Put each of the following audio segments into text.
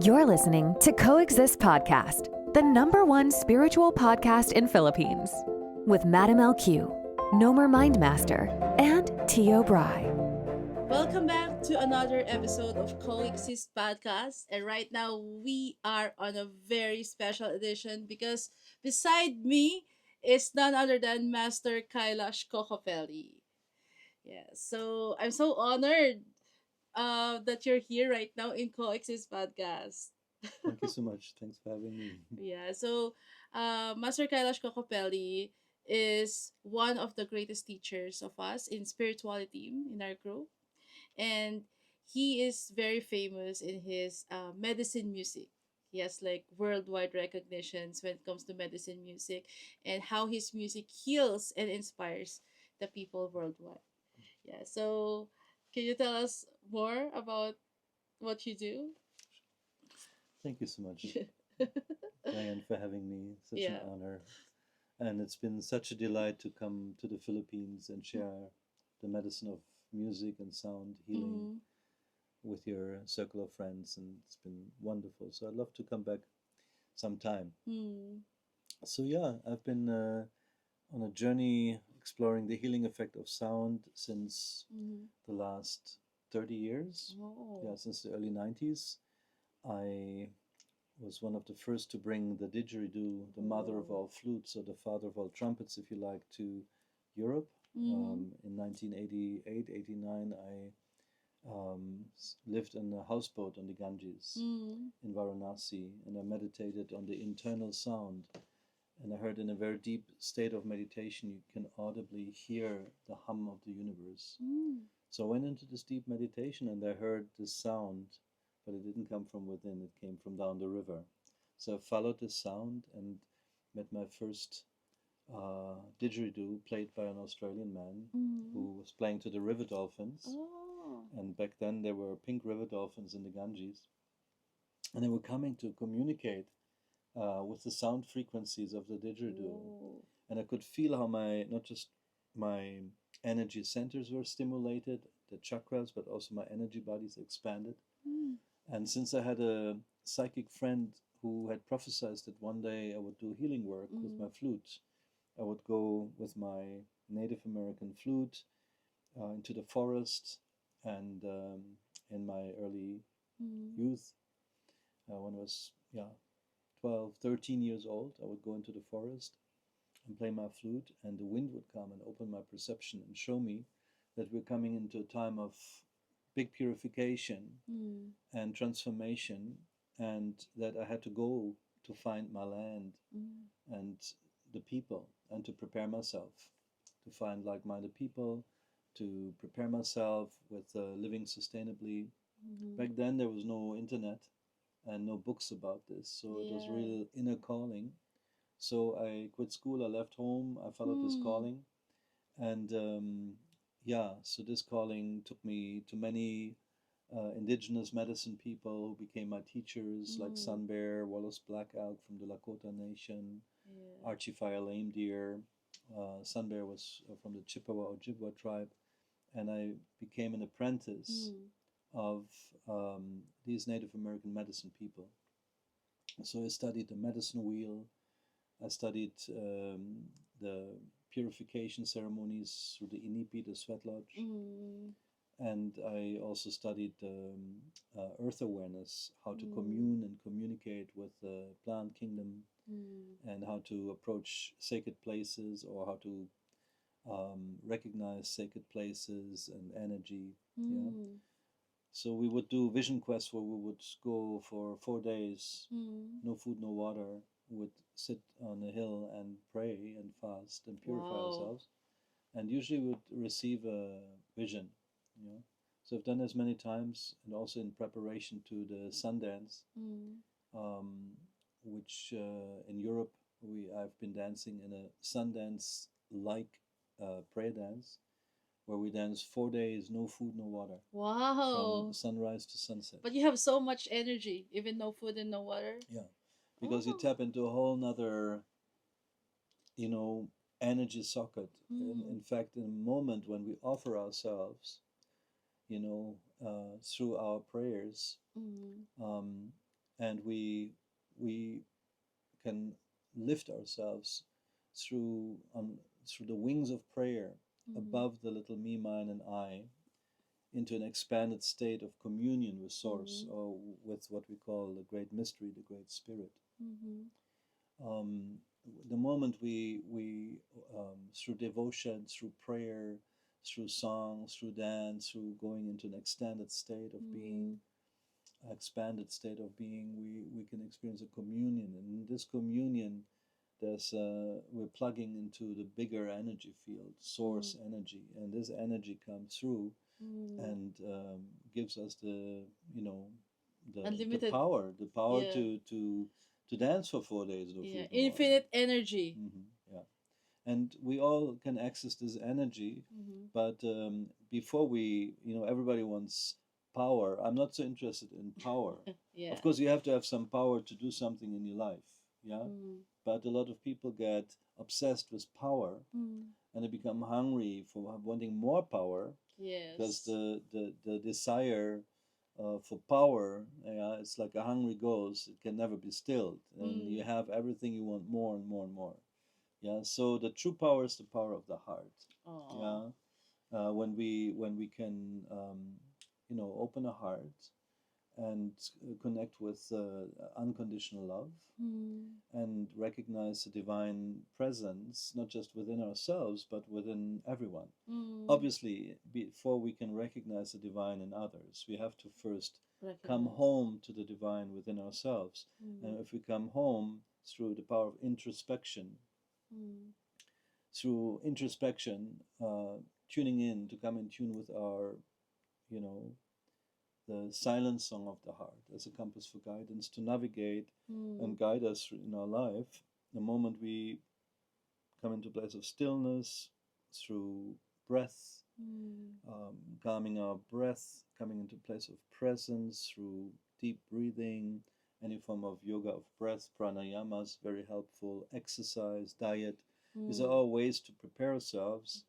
You're listening to Coexist Podcast, the #1 spiritual podcast in Philippines, with Madam LQ, Nomer Mindmaster, and Tio Bry. Welcome back to another episode of Coexist Podcast. And right now we are on a very special edition because beside me is none other than Master Kailash Kokopelli. Yeah, so I'm so honored that you're here right now in Coexist Podcast. Thank you so much. Thanks for having me. Yeah, so Master Kailash Kokopelli is one of the greatest teachers of us in spirituality in our group, and he is very famous in his medicine music. He has like worldwide recognitions when it comes to medicine music and how his music heals and inspires the people worldwide. Yeah, so can you tell us more about what you do? Thank you so much, Diane, for having me. Such an Yeah. honor. And it's been such a delight to come to the Philippines and share the medicine of music and sound healing Mm-hmm. with your circle of friends. And it's been wonderful. So I'd love to come back sometime. Mm-hmm. So, yeah, I've been on a journey exploring the healing effect of sound since Mm-hmm. the last 30 years. Yeah, Oh. since the early 90s. I was one of the first to bring the didgeridoo, the mother of Oh. all flutes, or the father of all trumpets, if you like, to Europe. Mm-hmm. In 1988, 89, I lived in a houseboat on the Ganges Mm-hmm. in Varanasi, and I meditated on the internal sound. And I heard in a very deep state of meditation, you can audibly hear the hum of the universe. So I went into this deep meditation and I heard this sound, but it didn't come from within, it came from down the river. So I followed this sound and met my first didgeridoo played by an Australian man Mm-hmm. who was playing to the river dolphins. Oh. And back then there were pink river dolphins in the Ganges. And they were coming to communicate with the sound frequencies of the didgeridoo. Oh. And I could feel how not just my energy centers were stimulated, the chakras, but also my energy bodies expanded. Mm. And since I had a psychic friend who had prophesied that one day I would do healing work with my flute, I would go with my Native American flute into the forest. And in my early Mm. youth, when I was 12, 13 years old, I would go into the forest and play my flute, and the wind would come and open my perception and show me that we're coming into a time of big purification Mm. and transformation, and that I had to go to find my land Mm. and the people, and to prepare myself to find like-minded people, to prepare myself with living sustainably. Mm. Back then there was no internet and no books about this, so it was Yeah. real inner calling. So I quit school, I left home, I followed this Mm. calling, and so this calling took me to many indigenous medicine people who became my teachers, like Mm. Sun Bear, Wallace Black Elk from the Lakota Nation, Yeah. Archie Fire Lame Deer. Sun Bear was from the Chippewa Ojibwa tribe, and I became an apprentice Mm. of these Native American medicine people. So I studied the medicine wheel. I studied the purification ceremonies through the Inipi, the sweat lodge, Mm. and I also studied earth awareness, how to Mm. commune and communicate with the plant kingdom, Mm. and how to approach sacred places, or how to recognize sacred places and energy. Yeah. Mm. So we would do vision quests where we would go for 4 days, Mm. no food, no water. We would sit on a hill and pray and fast and purify Wow. ourselves. And usually we would receive a vision. You know? So I've done this many times, and also in preparation to the Sundance, Mm. um, which in Europe I've been dancing in a Sundance like prayer dance, where we dance 4 days, no food, no water, from Wow. sunrise to sunset. But you have so much energy, even no food and no water. Yeah, because you Oh. tap into a whole nother, you know, energy socket. In Mm. fact, in a moment when we offer ourselves, through our prayers, Mm. um, and we can lift ourselves through through the wings of prayer above the little me, mine, and I into an expanded state of communion with Source, or with what we call the Great Mystery, the Great Spirit. Um, the moment we through devotion, through prayer, through song, through dance, through going into an extended state of being, expanded state of being, we can experience a communion. And in this communion, there's we're plugging into the bigger energy field, source energy, and this energy comes through and gives us the Unlimited, the power yeah, to dance for 4 days or yeah, 3 infinite energy. yeah, and we all can access this energy, but before we, everybody wants power. I'm not so interested in power. Yeah. Of course, you have to have some power to do something in your life, yeah. But a lot of people get obsessed with power, and they become hungry for wanting more power, because Yes. the desire for power, yeah, it's like a hungry ghost. It can never be stilled, and you have everything you want more and more and more. Yeah, so the true power is the power of the heart. Aw. Yeah, when we can open a heart and connect with unconditional love, and recognize the divine presence not just within ourselves but within everyone. Obviously, before we can recognize the divine in others, we have to first come Recognize. home to the divine within ourselves. And if we come home through the power of introspection, through introspection, tuning in to come in tune with our, you know, the silent song of the heart as a compass for guidance to navigate and guide us in our life. The moment we come into a place of stillness through breath, calming our breath, coming into a place of presence through deep breathing, any form of yoga of breath, pranayamas, very helpful, exercise, diet. These are all ways to prepare ourselves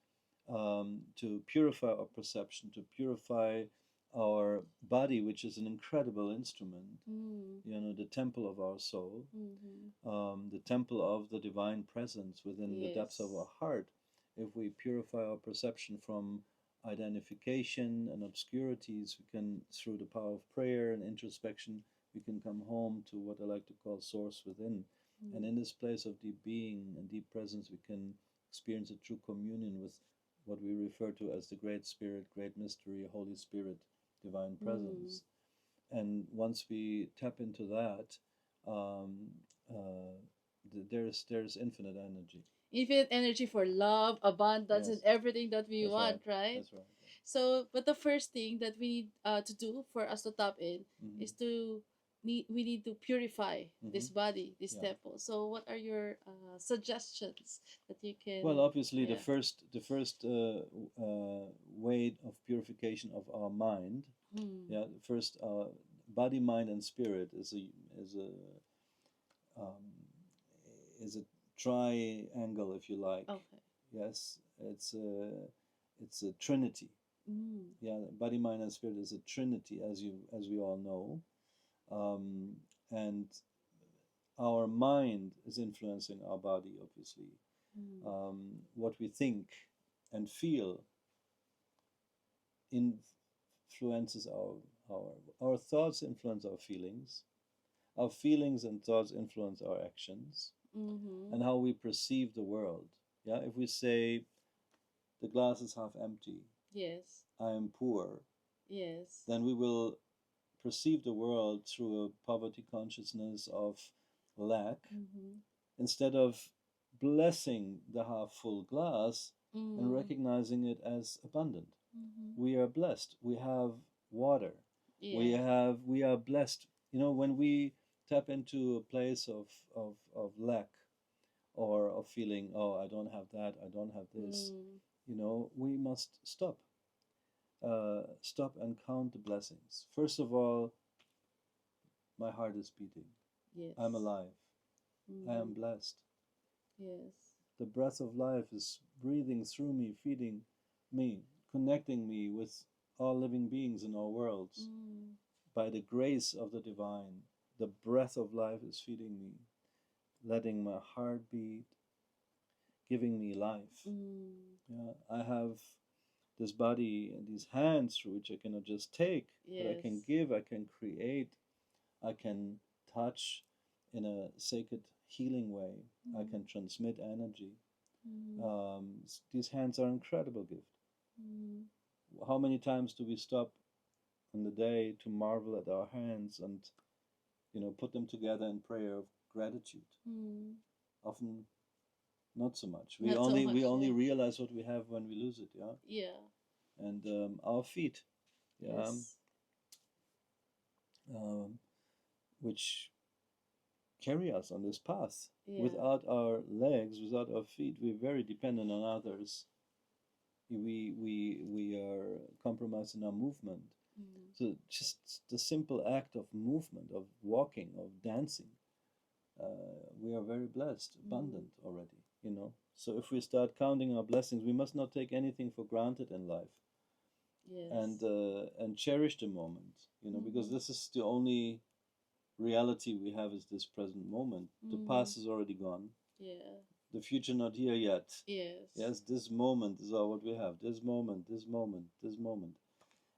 to purify our perception, to purify our body, which is an incredible instrument, the temple of our soul, the temple of the divine presence within the depths of our heart. If we purify our perception from identification and obscurities, we can, through the power of prayer and introspection, we can come home to what I like to call source within. And in this place of deep being and deep presence, we can experience a true communion with what we refer to as the Great Spirit, Great Mystery, Holy Spirit, Divine Presence. And once we tap into that, there's infinite energy. Infinite energy for love, abundance, and everything that we want, right? That's right. So, but the first thing that we need to do for us to tap in is we need to purify this body, this temple. So, what are your suggestions that you can? Well, obviously, the first way of purification of our mind, first body, mind, and spirit is a triangle, if you like. Okay. Yes, it's a trinity. Yeah, body, mind, and spirit is a trinity, as we all know, and our mind is influencing our body, obviously. What we think and feel influences our thoughts influence our feelings. Our feelings and thoughts influence our actions, and how we perceive the world. Yeah, if we say the glass is half empty, yes, I am poor, yes, then we will perceive the world through a poverty consciousness of lack, instead of blessing the half full glass and recognizing it as abundant. We are blessed. We have water. yeah. We are blessed. When we tap into a place of lack, or of feeling, oh, I don't have that, I don't have this, we must stop. Stop and count the blessings. First of all, my heart is beating. Yes. I'm alive. I am blessed. Yes. The breath of life is breathing through me, feeding me, connecting me with all living beings in all worlds by the grace of the divine, the breath of life is feeding me, letting my heart beat, giving me life. Yeah, I have this body and these hands through which I cannot just take, but I can give, I can create, I can touch in a sacred healing way. I can transmit energy. These hands are an incredible gift. How many times do we stop in the day to marvel at our hands and, you know, put them together in prayer of gratitude? Often not so much. We only realize what we have when we lose it. Yeah. And our feet, Yes. which carry us on this path. Yeah. Without our legs, without our feet, we're very dependent on others. We are compromised in our movement. So just the simple act of movement, of walking, of dancing, we are very blessed, abundant already, you know. So if we start counting our blessings, we must not take anything for granted in life. Yes. And cherish the moment, you know, because this is the only reality we have, is this present moment. The past is already gone. Yeah. The future not here yet. Yes. Yes, this moment is all what we have. This moment, this moment, this moment.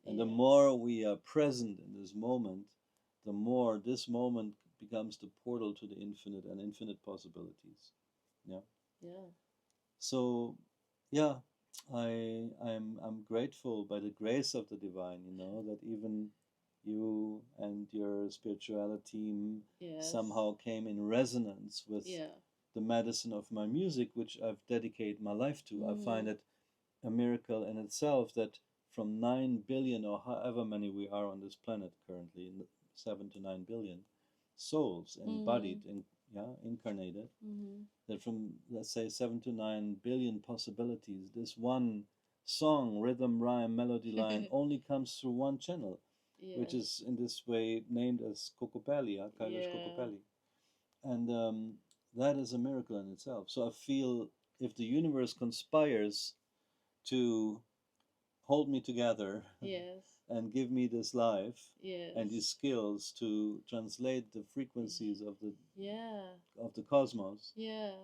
And the more we are present in this moment, the more this moment becomes the portal to the infinite and infinite possibilities. Yeah. Yeah. So, yeah, I'm grateful by the grace of the divine, you know, that even you and your spirituality somehow came in resonance with the medicine of my music, which I've dedicated my life to. I find it a miracle in itself that from 9 billion, or however many we are on this planet currently, 7 to 9 billion souls embodied, incarnated, that from, let's say, 7 to 9 billion possibilities, this one song, rhythm, rhyme, melody line only comes through one channel, which is in this way named as Kokopelli, Kailash Kokopelli. And that is a miracle in itself. So I feel if the universe conspires to hold me together and give me this life and these skills to translate the frequencies of the cosmos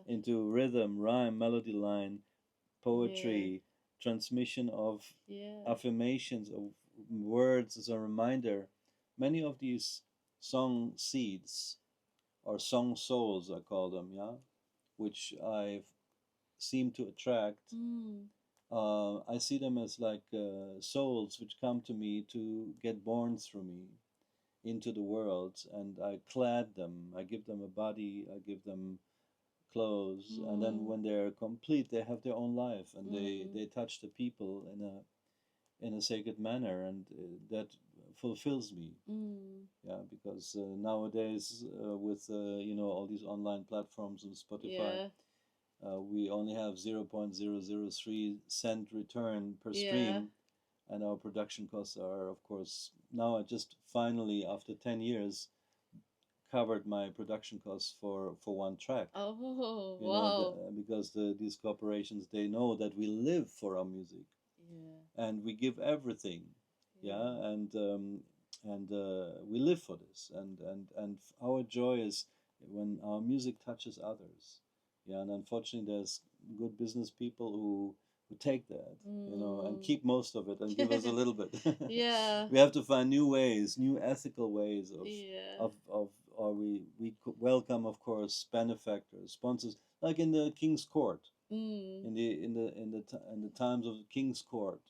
into rhythm, rhyme, melody line, poetry, transmission of affirmations, of words as a reminder. Many of these song seeds, or song souls I call them, which I seem to attract, I see them as like souls which come to me to get born through me into the world, and I clad them, I give them a body, I give them clothes, and then when they're complete, they have their own life, and they touch the people in a sacred manner, and that fulfills me. Because nowadays with you know, all these online platforms and Spotify, we only have 0.003 cent return per stream, and our production costs are, of course, now I just finally, after 10 years, covered my production costs for one track. Oh, you know, because these corporations, they know that we live for our music, and we give everything, and we live for this, and our joy is when our music touches others. And unfortunately there's good business people who take that, you know, and keep most of it and give us a little bit. We have to find new ways, new ethical ways or we welcome, of course, benefactors, sponsors, like in the King's Court, in the times of the King's Court,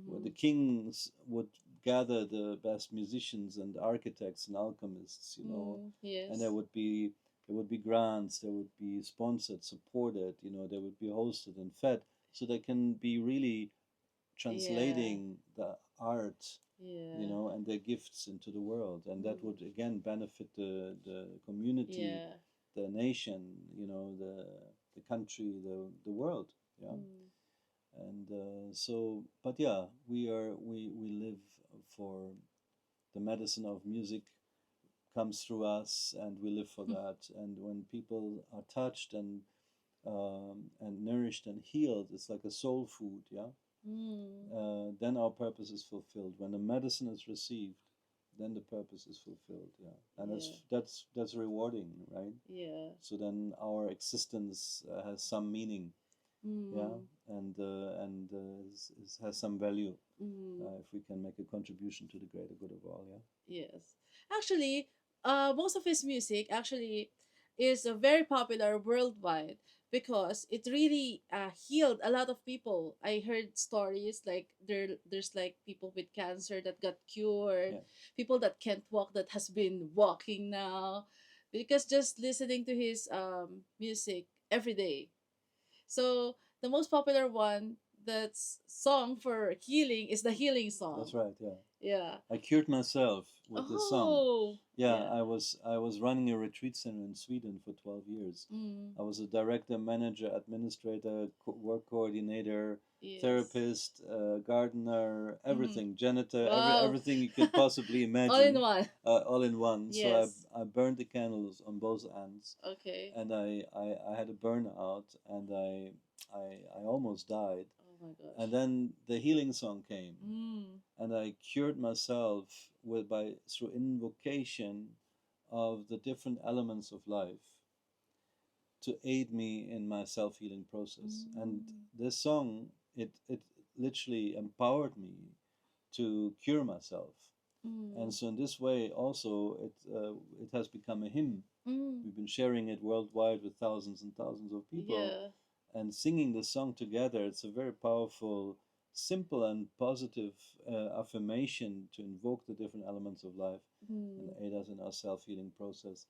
where the kings would gather the best musicians and architects and alchemists, you know, and there would be grants, there would be sponsored, supported, you know, they would be hosted and fed, so they can be really translating the art, you know, and their gifts into the world, and that would again benefit the community, the nation, you know, the country, the world, and so, but we live for the medicine of music comes through us, and we live for that. And when people are touched and nourished and healed, it's like a soul food, then our purpose is fulfilled. When the medicine is received, then the purpose is fulfilled. Yeah, and Yeah. that's rewarding, right? Yeah. So then our existence has some meaning. Yeah, Mm. and has some value Mm. if we can make a contribution to the greater good of all. Yeah. Yes. Actually, most of his music actually is very popular worldwide because it really healed a lot of people. I heard stories like there's like people with cancer that got cured, Yeah. people that can't walk that has been walking now because just listening to his music every day. So the most popular one that's song for healing is the healing That's song. right. Yeah. Yeah. I cured myself with this song. Oh, Yeah, yeah. I was running a retreat center in Sweden for 12 years. Mm, I was a director, manager, administrator, work coordinator, yes. therapist, gardener, Mm-hmm. everything, janitor, Wow. everything you could possibly All in imagine, one. all in one. So Yes. I burned the candles on both ends, Okay. and I had a burnout, and I almost died. Oh my And gosh. then the healing song came, Mm. and I cured myself with by through invocation of the different elements of life to aid me in my self-healing process. And Mm. this song, it literally empowered me to cure myself. And Mm. so in this way also it has become a hymn. Mm. We've been sharing it worldwide with thousands and thousands of people, Yeah. and singing the song together. It's a very powerful, simple and positive affirmation to invoke the different elements of life and Mm. aid us in our self-healing process.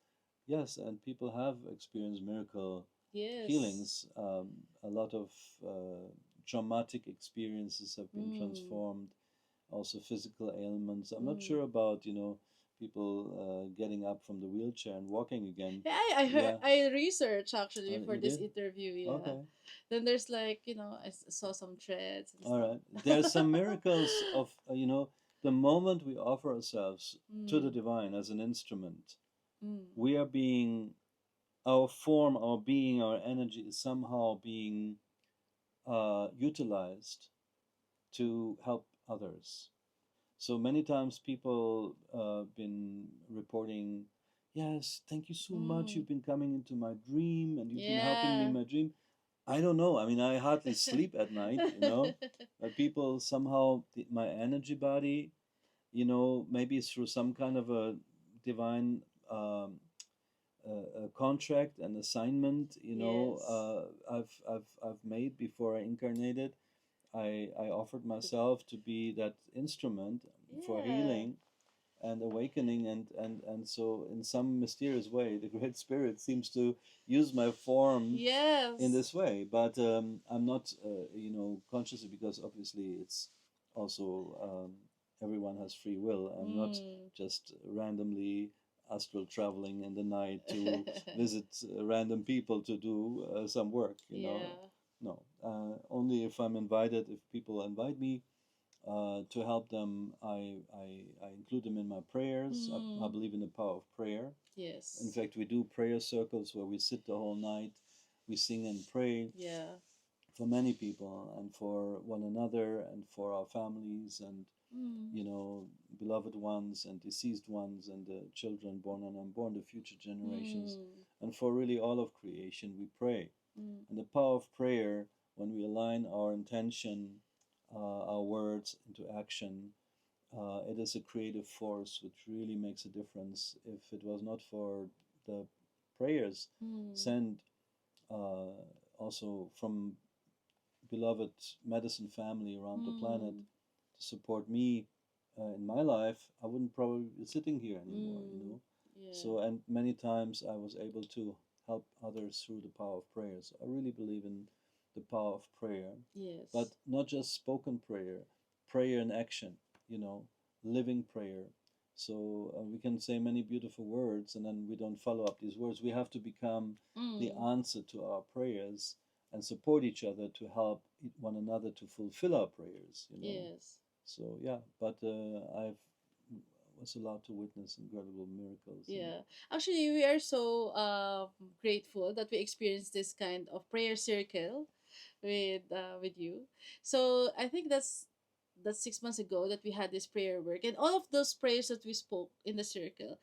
Yes, and people have experienced miracle Yes. healings. A lot of traumatic experiences have been Mm. transformed. Also, physical ailments. I'm not Mm. sure about people getting up from the wheelchair and walking again. Yeah, I heard Yeah, I researched actually for you this did. interview, yeah. Okay. Then there's like, saw some threads and All stuff. right. There's some miracles of, the moment we offer ourselves to the Mm. divine as an instrument, Mm. we are being, our form, our being, our energy is somehow being utilized to help others. So many times people been reporting, yes, thank you so much. Mm. You've been coming into my dream and you've been helping me in Yeah. my dream. I don't know. I mean, I hardly sleep at night, But people somehow, my energy body, maybe through some kind of a divine a contract, an assignment, Yes. I've made before I incarnated. I offered myself to be that instrument for Yeah. healing and awakening, and so in some mysterious way the Great Spirit seems to use my form in Yes. this way, but I'm not consciously, because obviously it's also everyone has free will. I'm not Mm. just randomly astral traveling in the night to visit random people to do some work, Yeah. no, only if I'm invited, if people invite me to help them, I include them in my prayers. I Mm. believe in the power of prayer. In Yes. fact, we do prayer circles where we sit the whole night, we sing and pray Yeah. for many people and for one another and for our families and Mm. beloved ones and deceased ones and the children born and unborn, the future generations, Mm. and for really all of creation. We pray, Mm. and the power of prayer, when we align our intention, our words into action, it is a creative force which really makes a difference. If it was not for the prayers Mm. sent also from beloved medicine family around the planet Mm. to support me in my life, I wouldn't probably be sitting here anymore, Mm. Yeah. So, and many times I was able to help others through the power of prayer. So I really believe in the power of prayer, but Yes. not just spoken prayer, prayer in action, living prayer. So we can say many beautiful words and then we don't follow up these words. We have to become the Mm. answer to our prayers and support each other to help one another to fulfill our prayers. Yes. So yeah, but I was allowed to witness incredible miracles. Yeah. Actually, we are so grateful that we experienced this kind of prayer circle with you. So I think that's 6 months ago that we had this prayer work, and all of those prayers that we spoke in the circle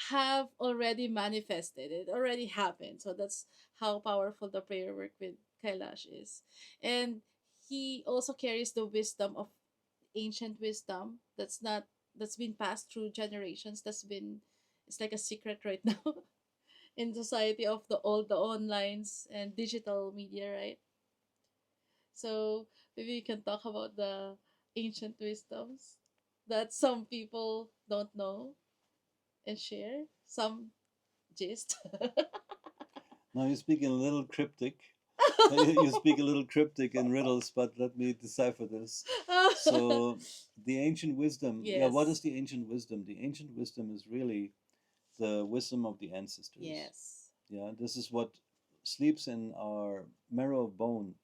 have already manifested. It already happened. So that's how powerful the prayer work with Kailash is. And he also carries the wisdom of ancient wisdom that's been passed through generations. It's like a secret right now in society of the onlines and digital media, right? So maybe we can talk about the ancient wisdoms that some people don't know and share some gist. Now you speak in a little cryptic. You speak a little cryptic in riddles, but let me decipher this. So, the ancient wisdom. Yeah, what is Yes. the ancient wisdom? The ancient wisdom is really the wisdom of the ancestors. Yes. Yeah, this is what sleeps in our marrow of bone,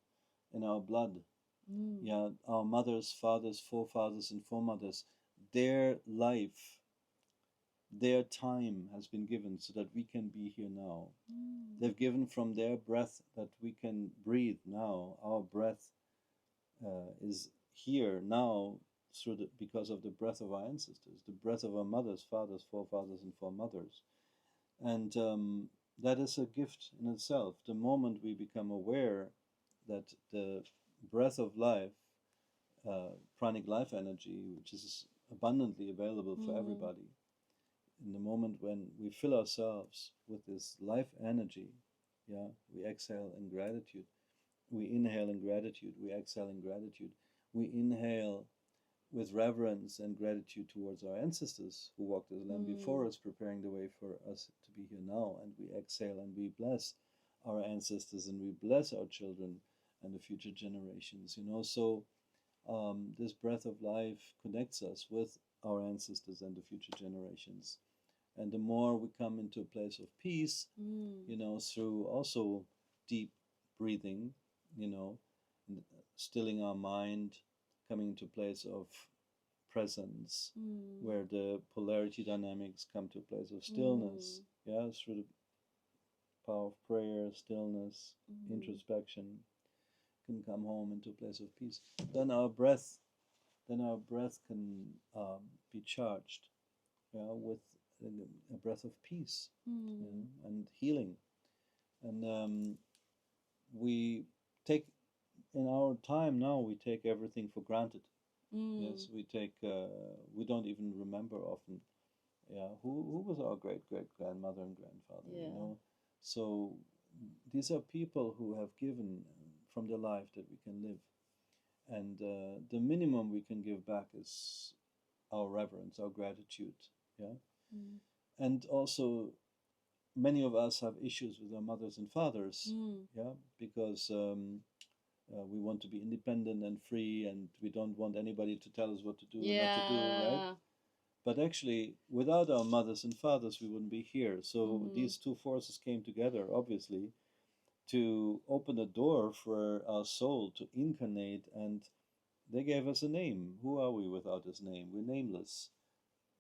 in our blood. Mm. Yeah, our mothers, fathers, forefathers, and foremothers, their life, their time has been given so that we can be here now. Mm. They've given from their breath that we can breathe now. Our breath is here now because of the breath of our ancestors, the breath of our mothers, fathers, forefathers, and foremothers. And that is a gift in itself. The moment we become aware that the breath of life, pranic life energy, which is abundantly available for everybody, in the moment when we fill ourselves with this life energy, yeah, we exhale in gratitude. We inhale in gratitude. We exhale in gratitude. We inhale with reverence and gratitude towards our ancestors who walked the land before us, preparing the way for us to be here now. And we exhale and we bless our ancestors and we bless our children and the future generations. So this breath of life connects us with our ancestors and the future generations. And the more we come into a place of peace, through also deep breathing, stilling our mind, coming into a place of presence, where the polarity dynamics come to a place of stillness, through the power of prayer, stillness, introspection, can come home into a place of peace. Then our breath can be charged, with a breath of peace, and healing. And we take, in our time now, we take everything for granted. Yes, we don't even remember often, who was our great grandmother and grandfather. So these are people who have given from their life that we can live, and the minimum we can give back is our reverence, our gratitude. And also, many of us have issues with our mothers and fathers, because we want to be independent and free, and we don't want anybody to tell us what to do and not to do, right? But actually, without our mothers and fathers, we wouldn't be here. So these two forces came together, obviously, to open a door for our soul to incarnate, and they gave us a name. Who are we without this name? We're nameless.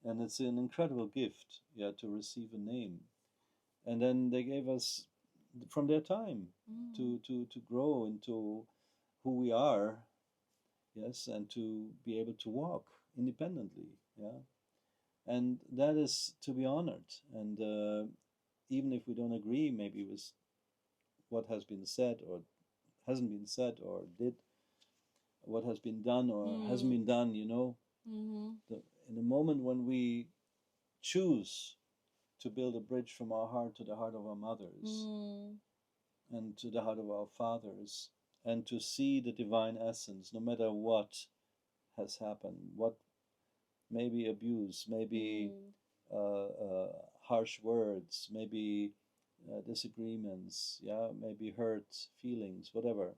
And it's an incredible gift, to receive a name. And then they gave us from their time to grow into who we are, yes, and to be able to walk independently, and that is to be honored. And even if we don't agree maybe with what has been said or hasn't been said, or did what has been done or hasn't been done, in the moment when we choose to build a bridge from our heart to the heart of our mothers, and to the heart of our fathers, and to see the divine essence, no matter what has happened, what maybe abuse, maybe harsh words, maybe disagreements, maybe hurt feelings, whatever.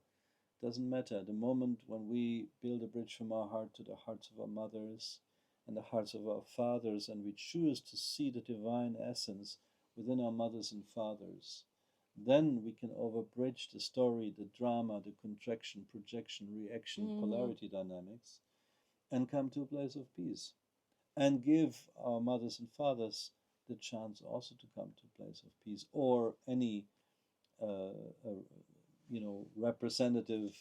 Doesn't matter. The moment when we build a bridge from our heart to the hearts of our mothers and the hearts of our fathers, and we choose to see the divine essence within our mothers and fathers, then we can overbridge the story, the drama, the contraction, projection, reaction, polarity dynamics, and come to a place of peace, and give our mothers and fathers the chance also to come to a place of peace, or any uh, uh, representative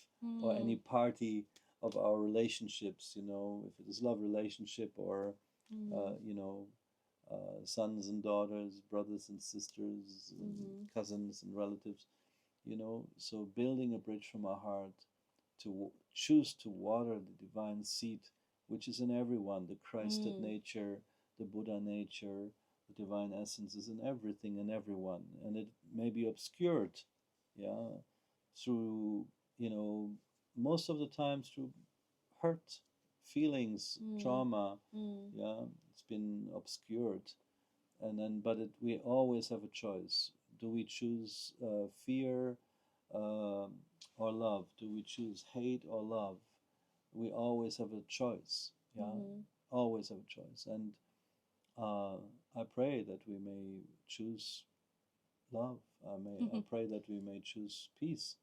or any party of our relationships, you know, if it is love relationship or you know, sons and daughters, brothers and sisters, cousins and relatives, you know. So building a bridge from our heart to choose to water the divine seed which is in everyone, the Christed nature, the Buddha nature, the divine essence is in everything and everyone, and it may be obscured, yeah, through, you know, most of the time through hurt feelings, trauma, yeah, it's been obscured, and then but we always have a choice. Do we choose fear uh, or love? Do we choose hate or love? We always have a choice, yeah, always have a choice, and uh, I pray that we may choose love. I pray that we may choose peace,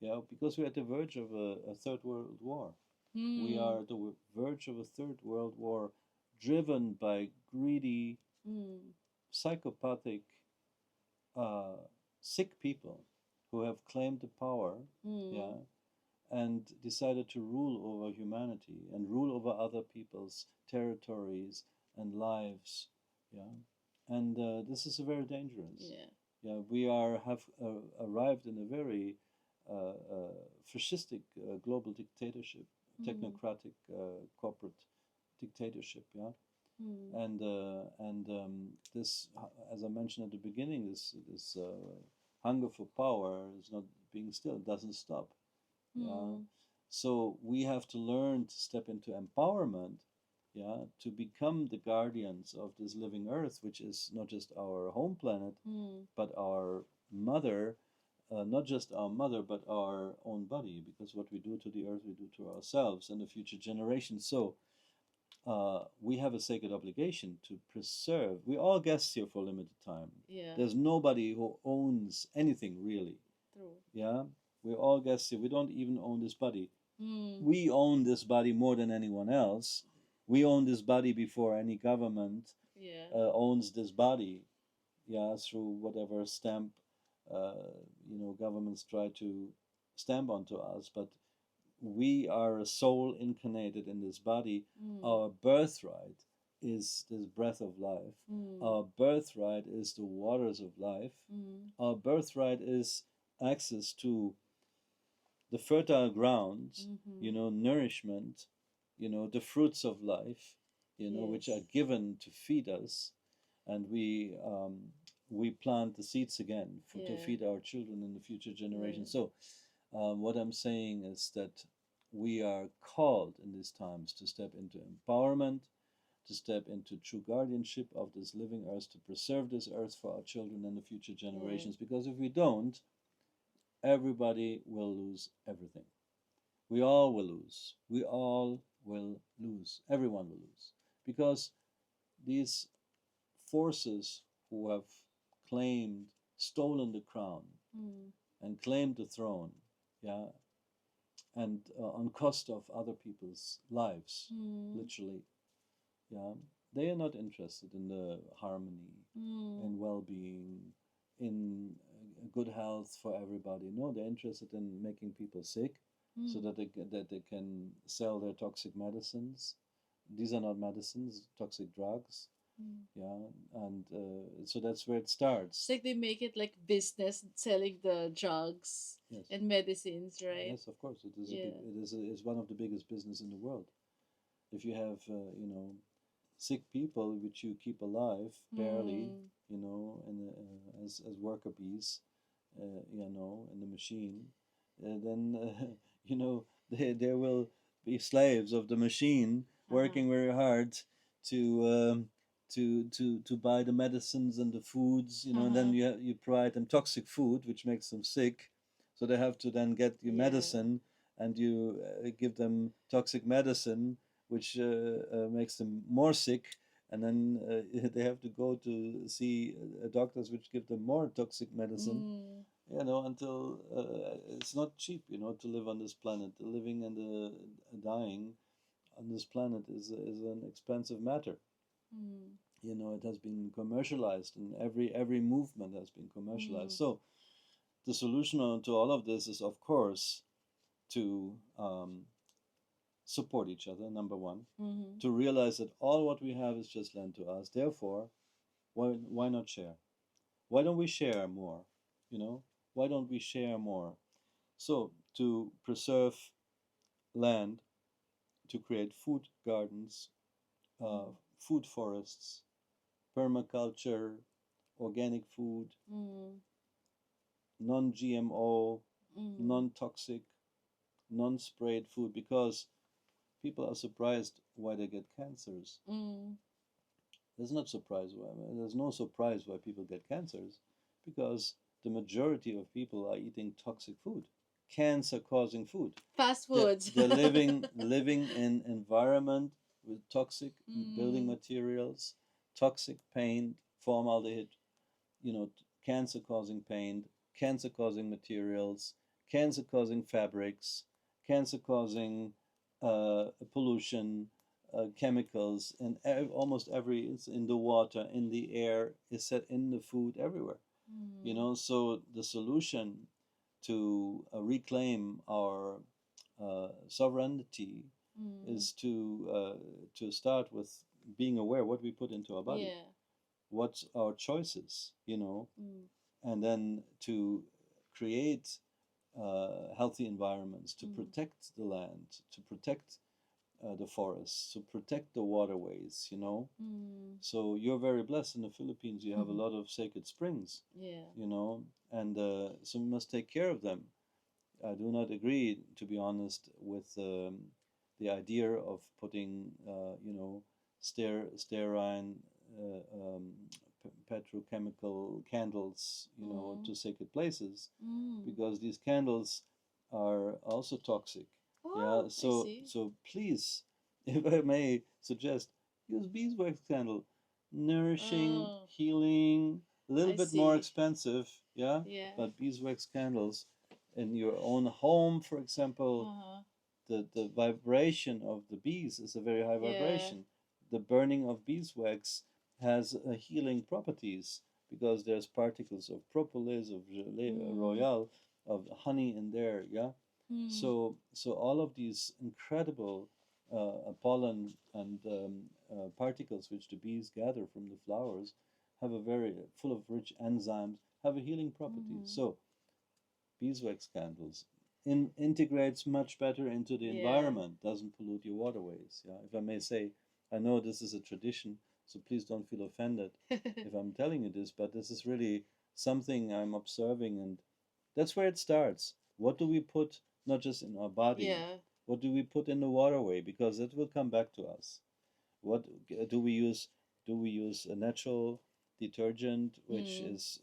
yeah, because we're at the verge of a third world war. We are at the verge of a third world war, driven by greedy, psychopathic, uh, sick people who have claimed the power, yeah, and decided to rule over humanity and rule over other people's territories and lives, yeah, and this is very dangerous. Yeah, we have arrived in a very fascistic global dictatorship, technocratic corporate dictatorship, yeah. And this, as I mentioned at the beginning, this hunger for power is not being still, it doesn't stop. Yeah. So we have to learn to step into empowerment, yeah, to become the guardians of this living earth, which is not just our home planet, but our mother, not just our mother, but our own body, because what we do to the earth, we do to ourselves and the future generations. So we have a sacred obligation to preserve. We're all guests here for a limited time. Yeah. There's nobody who owns anything really. True. Yeah, we're all guests here. We don't even own this body. We own this body more than anyone else. We own this body before any government owns this body. Yeah, through whatever stamp, you know, governments try to stamp onto us, but we are a soul incarnated in this body. Our birthright is this breath of life. Our birthright is the waters of life. Our birthright is access to the fertile grounds, you know, nourishment, you know, the fruits of life, you know, which are given to feed us, and we plant the seeds again to feed our children in the future generations. So what I'm saying is that we are called in these times to step into empowerment, to step into true guardianship of this living earth, to preserve this earth for our children and the future generations. Because if we don't, everybody will lose everything. We all will lose. We all will lose. Everyone will lose. Because these forces who have claimed, stolen the crown and claimed the throne, yeah, and on cost of other people's lives, literally, yeah, they are not interested in the harmony and well-being, in good health for everybody. No, they're interested in making people sick, so that they can sell their toxic medicines. These are not medicines, toxic drugs. Yeah, and so that's where it starts. It's like they make it like business selling the drugs and medicines, right? Yes, of course. It is. It's one of the biggest business in the world. If you have, you know, sick people which you keep alive barely, you know, and as worker bees, you know, in the machine, then you know they will be slaves of the machine, working very hard to to buy the medicines and the foods, you know, and then you provide them toxic food which makes them sick, so they have to then get your medicine, and you give them toxic medicine which makes them more sick, and then they have to go to see doctors which give them more toxic medicine, you know, until it's not cheap, you know, to live on this planet. The living and the dying on this planet is an expensive matter. You know, it has been commercialized, and every movement has been commercialized. So the solution to all of this is, of course, to support each other, number one, Mm-hmm. to realize that all what we have is just lent to us. Therefore, why not share? Why don't we share more? You know, why don't we share more? So, to preserve land, to create food gardens, food forests, permaculture, organic food, Mm-hmm. non GMO, Mm-hmm. non toxic, non sprayed food, because people are surprised why they get cancers. Mm-hmm. There's not surprise why. There's no surprise why people get cancers, because the majority of people are eating toxic food, cancer-causing food. Fast They're, foods. they're living in environment with toxic building Mm. materials, toxic paint, formaldehyde, cancer-causing paint, cancer-causing materials, cancer-causing fabrics, cancer-causing pollution, chemicals, and almost every, it's in the water, in the air, is set in the food everywhere. Mm. So the solution to reclaim our sovereignty Mm. is to start with being aware what we put into our body, Yeah. what's our choices, Mm. and then to create healthy environments, to Mm. protect the land, to protect the forests, to protect the waterways. Mm. So you're very blessed in the Philippines. You have a lot of sacred springs, Yeah. and so we must take care of them. I do not agree, to be honest, with the idea of putting, sterile petrochemical candles, Mm. to sacred places, Mm. because these candles are also toxic. Yeah, Oh, I so see. so please, if I may suggest, use beeswax candle, nourishing, Oh, healing, a little I bit more see. expensive, yeah, Yeah. but beeswax candles in your own home, for example, Uh-huh. the vibration of the bees is a very high Yeah. vibration. The burning of beeswax has healing properties, because there's particles of propolis, of Mm. royal, of honey in there. Yeah, Mm. so all of these incredible pollen and particles which the bees gather from the flowers have a very full of rich enzymes, have a healing property. Mm-hmm. So beeswax candles integrates much better into the Yeah. environment, doesn't pollute your waterways. Yeah, if I may say, I know this is a tradition, so please don't feel offended if I'm telling you this, but this is really something I'm observing, and that's where it starts. What do we put not just in our body? Yeah. What do we put in the waterway? Because it will come back to us. What do we use? Do we use a natural detergent which Mm. is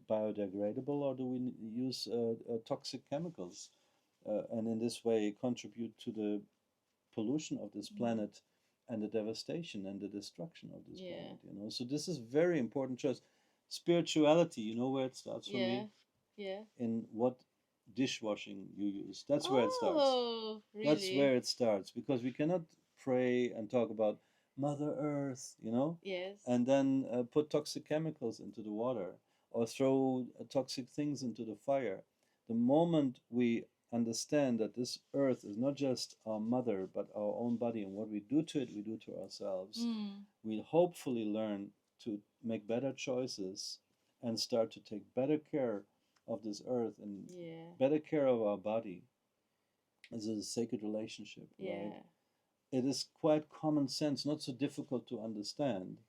biodegradable, or do we use toxic chemicals, and in this way contribute to the pollution of this Mm. planet and the devastation and the destruction of this Yeah. planet? So this is very important choice. Spirituality, where it starts for Yeah. me? Yeah. In what dishwashing you use. That's where it starts. Oh, That's really? where it starts, because we cannot pray and talk about Mother Earth, Yes. and then put toxic chemicals into the water, or throw toxic things into the fire. The moment we understand that this earth is not just our mother, but our own body, and what we do to it, we do to ourselves, Mm. we hopefully learn to make better choices and start to take better care of this earth and Yeah. better care of our body. This is a sacred relationship, right? Yeah. It is quite common sense, not so difficult to understand,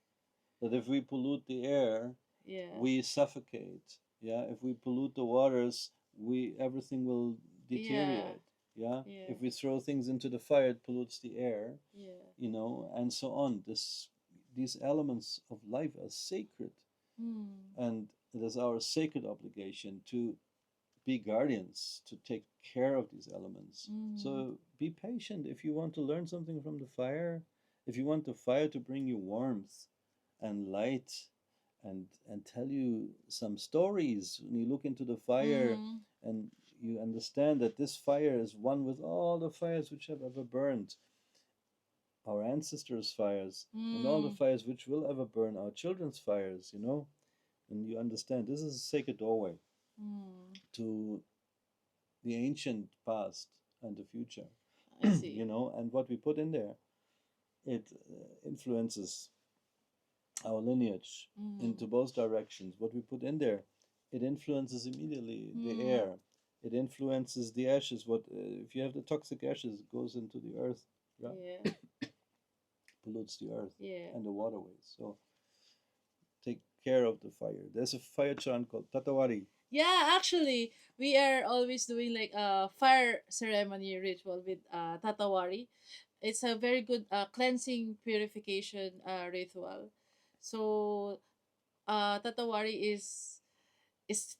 that if we pollute the air, Yeah. we suffocate. Yeah, if we pollute the waters, we everything will Yeah. deteriorate. Yeah, Yeah. if we throw things into the fire, it pollutes the air. Yeah. And so on. These elements of life are sacred, Mm. and it is our sacred obligation to be guardians, to take care of these elements. Mm. So be patient. If you want to learn something from the fire, if you want the fire to bring you warmth and light, and tell you some stories, when you look into the fire Mm. and you understand that this fire is one with all the fires which have ever burned, our ancestors' fires, and all the Mm. fires which will ever burn, our children's fires, and you understand this is a sacred doorway Mm. to the ancient past and the future. I see. You know, and what we put in there, it influences our lineage into Mm. both directions. What we put in there, it influences immediately the Mm. air. It influences the ashes. What if you have the toxic ashes? It goes into the earth, yeah, Yeah. pollutes the earth Yeah. and the waterways. So take care of the fire. There's a fire chant called Tatawari. Yeah, actually, we are always doing like a fire ceremony ritual with tatawari. It's a very good cleansing purification ritual. So tatawari is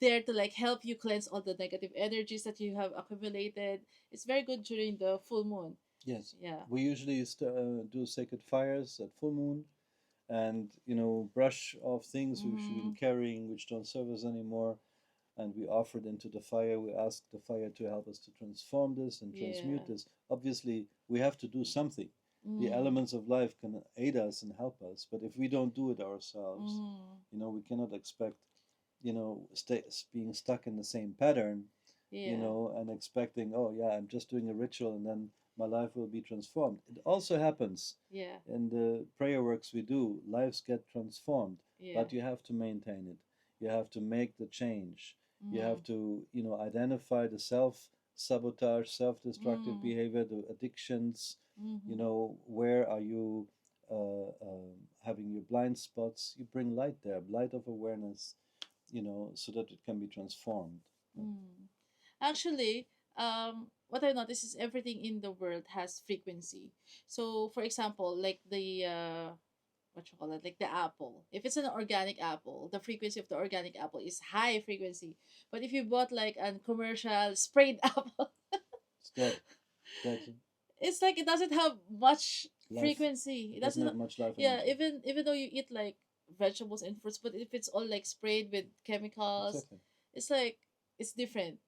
there to like help you cleanse all the negative energies that you have accumulated. It's very good during the full moon. Yes, Yeah. we usually do sacred fires at full moon, and brush off things which we've Mm-hmm. been carrying which don't serve us anymore, and we offer it into the fire. We ask the fire to help us to transform this and Yeah. transmute this. Obviously, we have to do something. The Mm. elements of life can aid us and help us, but if we don't do it ourselves, Mm. we cannot expect, being stuck in the same pattern, Yeah. and expecting, oh yeah, I'm just doing a ritual and then my life will be transformed. It also happens Yeah. in the prayer works we do. Lives get transformed, Yeah. but you have to maintain it. You have to make the change. You Mm. have to, identify the self sabotage, self destructive Mm. behavior, the addictions. Mm-hmm. Where are you having your blind spots? You bring light there, light of awareness, so that it can be transformed. Mm. Actually, what I noticed is everything in the world has frequency. So, for example, like the what you call it, like the apple. If it's an organic apple, the frequency of the organic apple is high frequency. But if you bought like a commercial sprayed apple, It's dead. Dead it's like it doesn't have much life. frequency. It It doesn't doesn't. have much life Yeah, energy. even though you eat like vegetables and fruits, but if it's all like sprayed with chemicals, Exactly. it's like it's different.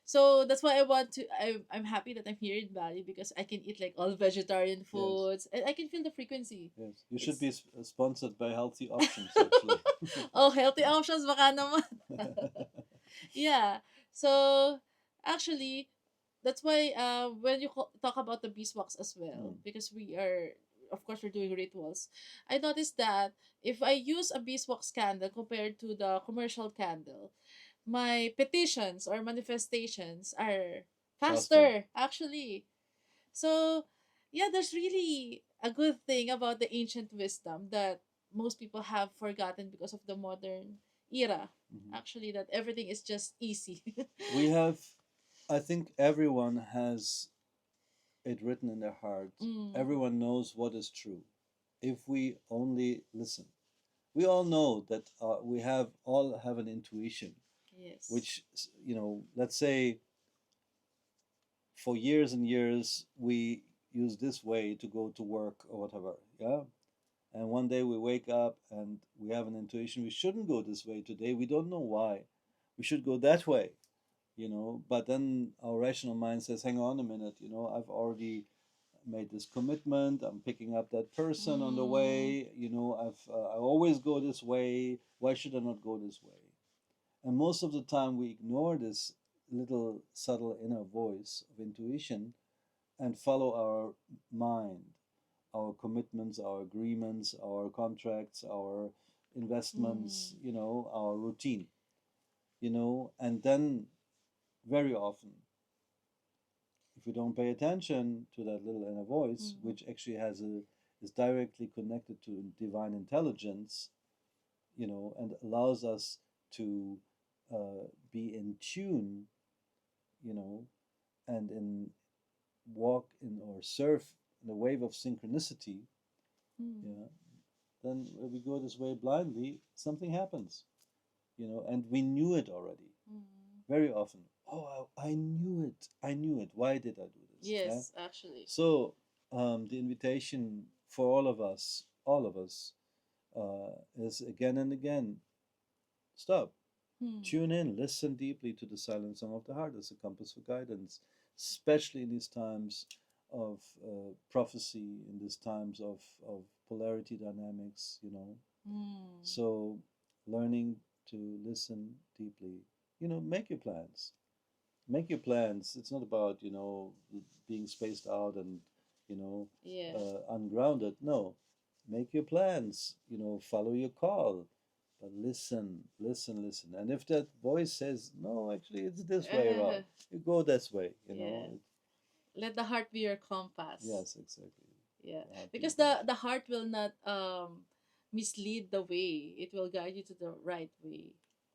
So that's why I want to. I'm happy that I'm here in Bali because I can eat like all vegetarian Yes. foods and I can feel the frequency. Yes. You should It's be sponsored by Healthy Options, actually. oh, healthy options baka naman. Yeah. So actually, that's why when you talk about the beeswax as well, Mm. because we are, of course, we're doing rituals. I noticed that if I use a beeswax candle compared to the commercial candle, my petitions or manifestations are Faster. faster actually. So yeah, there's really a good thing about the ancient wisdom that most people have forgotten because of the modern era. Mhm. Actually, that everything is just easy. We have, I think everyone has it written in their heart. Mm, Everyone knows what is true. If we only listen, we all know that we all have an intuition, yes. which, let's say for years and years we use this way to go to work or whatever, yeah. And one day we wake up and we have an intuition we shouldn't go this way today. We don't know why. We should go that way, But then our rational mind says, hang on a minute, I've already made this commitment. I'm picking up that person on the Mm, way. I always go this way. Why should I not go this way? And most of the time we ignore this little subtle inner voice of intuition and follow our mind, our commitments, our agreements, our contracts, our investments, mm, our routine, and then very often, if we don't pay attention to that little inner voice, mm, which actually is directly connected to divine intelligence, and allows us to be in tune, you know, and in walk in or surf in the wave of synchronicity, mm, yeah, then when we go this way blindly, something happens, and we knew it already mm. very often. Oh, I knew it. I knew it. Why did I do this? Yeah. Yes, actually. So the invitation for all of us, is again and again: stop, Hmm. tune in, listen deeply to the silent song of the heart as a compass for guidance, especially in these times of prophecy, in these times of polarity dynamics. Hmm. So learning to listen deeply, make your plans, make your plans. It's not about, being spaced out and, you know, Yeah. ungrounded. No, make your plans, follow your call, but listen, listen, listen. And if that voice says, no, actually, it's this way around, you go this way, Yeah. Let the heart be your compass. Yes, exactly. Yeah. The heart Because beat, the heart will not mislead the way. It will guide you to the right way.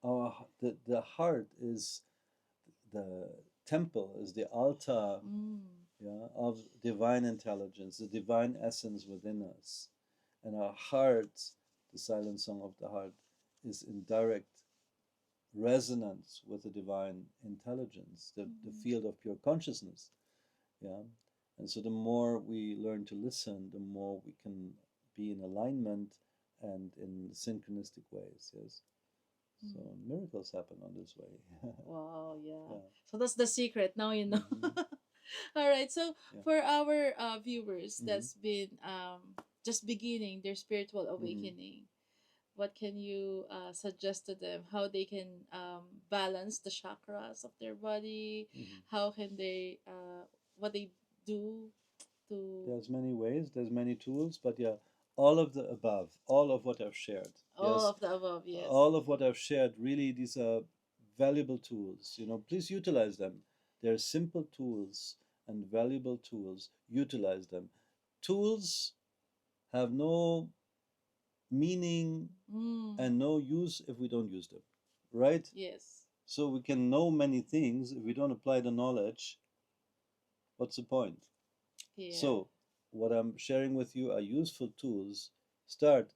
the heart is the temple, is the altar, yeah, of divine intelligence, the divine essence within us. And our heart, the silent song of the heart, is in direct resonance with the divine intelligence, the field of pure consciousness. Yeah. And so the more we learn to listen, the more we can be in alignment and in synchronistic ways. Yes. So miracles happen on this way. Wow, yeah. Yeah. So that's the secret. Now you know. Mhm. All right. So Yeah. for our viewers Mhm. that's been just beginning their spiritual Mhm. awakening, what can you suggest to them? How they can balance the chakras of their body? Mhm. How can they what they do to There's many ways, there's many tools, but yeah, all of the above, all of what I've shared. all Yes, of the above? Yes. all of what I've shared, really, these are valuable tools. Please utilize them. They're simple tools and valuable tools. Utilize them. Tools have no meaning and no use if we don't use them, right? Yes. So we can know many things. If we don't apply the knowledge, what's the point? Yeah. So, what I'm sharing with you are useful tools. Start